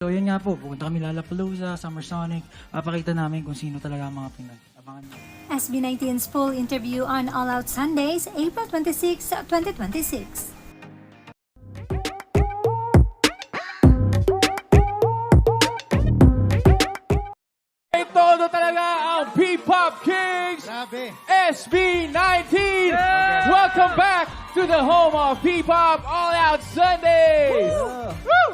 So yun nga po, pupunta kami Lollapalooza, Summer Sonic. Papakita namin kung sino talaga ang mga Pinoy. Abangan nyo. SB19's full interview on All Out Sundays, April 26, 2026. Todo talaga ang P-Pop Kings! Grabe. SB19! Welcome back to the home of P-Pop All Out Sundays!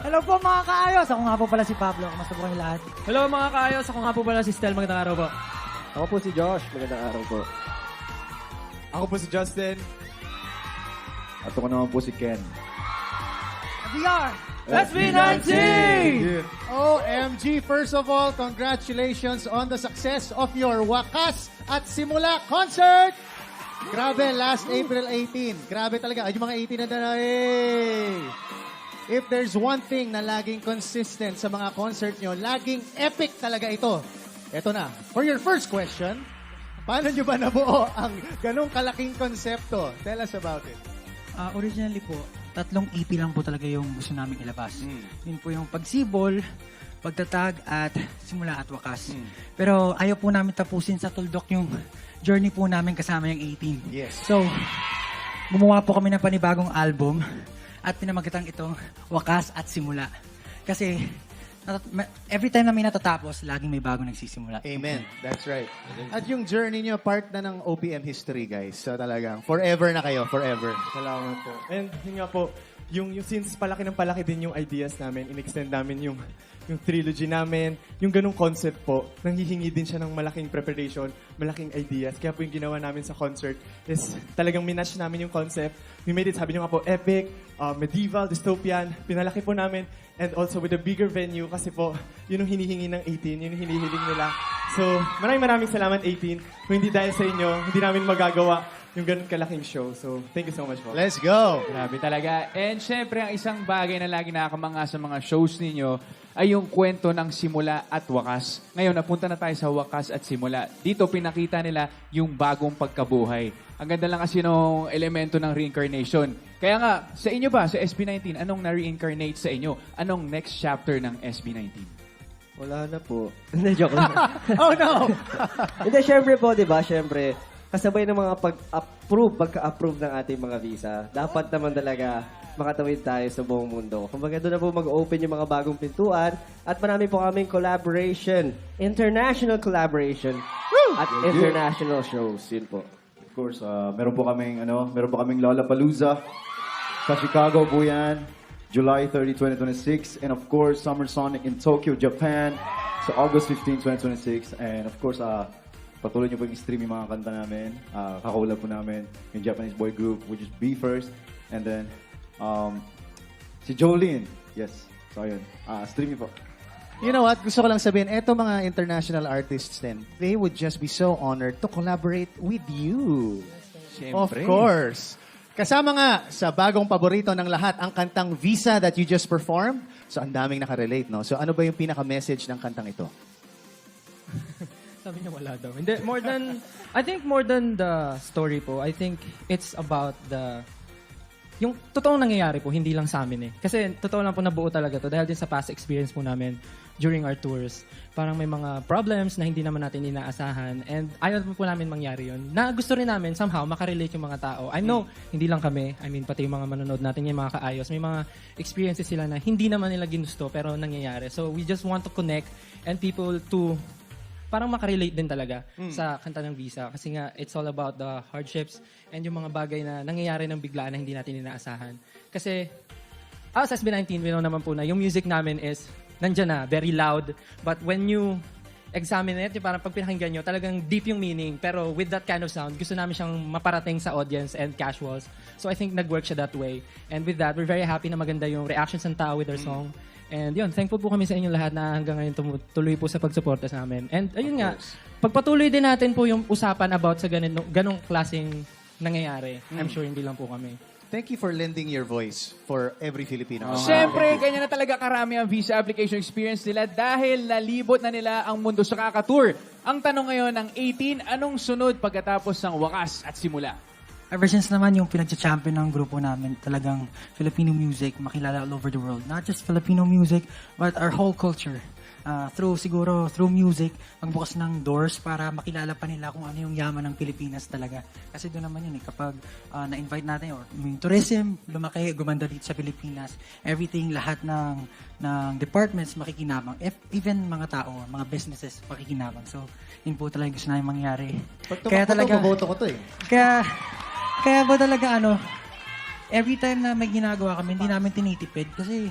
Hello po mga kaayos! Ako nga po pala si Pablo. Kamusta po kayo lahat? Hello mga kaayos, ako nga po pala si Stel. Magandang araw po. Ako po si Josh. Magandang araw po. Ako po si Justin. At ako naman po si Ken. We are SB19! OMG, first of all, congratulations on the success of your Wakas at Simula concert! Grabe, last April 18. Grabe talaga. Ay, yung mga 18 na dala, If there's one thing na laging consistent sa mga concert nyo, laging epic talaga ito. Ito na. For your first question, paano nyo ba nabuo ang ganong kalaking konsepto? Tell us about it. Originally po, 3 EP lang po talaga yung gusto namin ilabas. Yun po yung pagsibol, pagtatag, at simula at wakas. Pero ayaw po namin tapusin sa tuldok yung journey po namin kasama yung 18. Yes. So, gumawa po kami ng panibagong album at pinamagatang itong Wakas at Simula. Kasi every time namin natatapos, laging may bago nagsisimula. Amen. That's right. At yung journey nyo, part na ng OPM history, guys. So talagang, forever na kayo. Forever. Salamat po. And yun nga po, yung since palaki ng palaki din yung ideas namin, in-extend namin yung trilogy namin, yung ganung concept po, nanghihingi din siya ng malaking preparation, malaking ideas. Kaya po yung ginawa namin sa concert is talagang minatch namin yung concept. We made it, sabi nyo nga po, epic, medieval, dystopian. Pinalaki po namin. And also with a bigger venue kasi po, yun yung hinihingi ng 18, yun yung hinihiling nila. So, maraming salamat 18. Kung hindi dahil sa inyo, hindi namin magagawa yung ganun kalaking show. So, thank you so much po. Let's go! Grabe talaga. And syempre, ang isang bagay na lagi nakakamanga sa mga shows ninyo ay yung kwento ng simula at wakas. Ngayon, napunta na tayo sa wakas at simula. Dito, pinakita nila yung bagong pagkabuhay. Ang ganda lang kasi nung elemento ng reincarnation. Kaya nga, sa inyo ba, sa SB19, anong na-reincarnate sa inyo? Anong next chapter ng SB19? Wala na po. Hindi, joke lang. Oh no! Hindi, syempre po, di ba? Syempre, kasabay ng mga pagka-approve ng ating mga visa, dapat naman talaga makatawid tayo sa buong mundo. Kumbaga doon na po mag-open yung mga bagong pintuan at marami po kaming collaboration, international collaboration at international shows. Yun po. Of course, meron po kaming Lollapalooza sa Chicago po yan, July 30, 2026. And of course, Summer Sonic in Tokyo, Japan, sa August 15, 2026. And of course, patuloy niyo po i-stream yung mga kanta namin. Kakaulab po namin yung Japanese boy group, which is Be First. And then, si Jolene. Yes. So, ayun. Stream niyo po. You know what? Gusto ko lang sabihin, eto mga international artists din, they would just be so honored to collaborate with you. Of course. Kasama nga sa bagong paborito ng lahat, ang kantang Visa that you just performed. So, ang daming nakarelate, no? So, ano ba yung pinaka-message ng kantang ito? Sabi niya wala daw. Hindi, I think more than the story po, I think it's about yung totoong nangyayari po, hindi lang sa amin eh. Kasi totoo lang po nabuo talaga to dahil din sa past experience po namin during our tours. Parang may mga problems na hindi naman natin inaasahan and ayaw po namin mangyari yun. Na gusto rin namin somehow makarelate yung mga tao. I know, hindi lang kami. I mean, pati yung mga manonood natin, yung mga kaayos. May mga experiences sila na hindi naman nila ginusto pero nangyayari. So we just want to connect and people to parang makarelate din talaga sa kanta ng Visa. Kasi nga, it's all about the hardships and yung mga bagay na nangyayari ng biglaan na hindi natin inaasahan. Kasi, sa SB19, we know naman po na yung music namin is nandyan na, very loud. But when you examine it, yung parang pag pinakinggan nyo, talagang deep yung meaning. Pero with that kind of sound, gusto namin siyang maparating sa audience and casuals. So I think nag-work siya that way. And with that, we're very happy na maganda yung reactions ng tao with our song. And yun, thankful po kami sa inyo lahat na hanggang ngayon tuloy po sa pagsuporta sa amin. And ayun nga, pagpatuloy din natin po yung usapan about sa ganong klaseng nangyayari. I'm sure hindi lang po kami. Thank you for lending your voice for every Filipino. Siyempre, ganyan na talaga karami ang visa application experience nila dahil nalibot na nila ang mundo sa kakatour. Ang tanong ngayon ng 18, anong sunod pagkatapos ng wakas at simula? Ever since naman yung pinag-champion ng grupo namin, talagang Filipino music, makilala all over the world. Not just Filipino music, but our whole culture. Through music, magbukas ng doors para makilala pa nila kung ano yung yaman ng Pilipinas talaga. Kasi doon naman yun kapag na-invite natin, or yung tourism, lumaki, gumanda dito sa Pilipinas, everything, lahat ng departments makikinabang. Even mga tao, mga businesses makikinabang. So, yun po talaga gusto namin mangyari. Pag tumakbo, maboto ko to eh. Kaya ba talaga every time na may ginagawa kami, hindi namin tinitipid kasi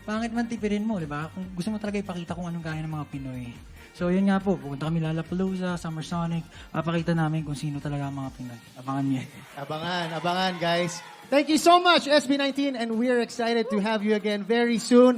pangit man tipirin mo, di ba? Kung gusto mo talaga ipakita kung anong kaya ng mga Pinoy. So yun nga po, pupunta kami Lollapalooza, Summer Sonic, papakita namin kung sino talaga ang mga Pinoy. Abangan niyo. Abangan guys. Thank you so much, SB19, and we're excited to have you again very soon.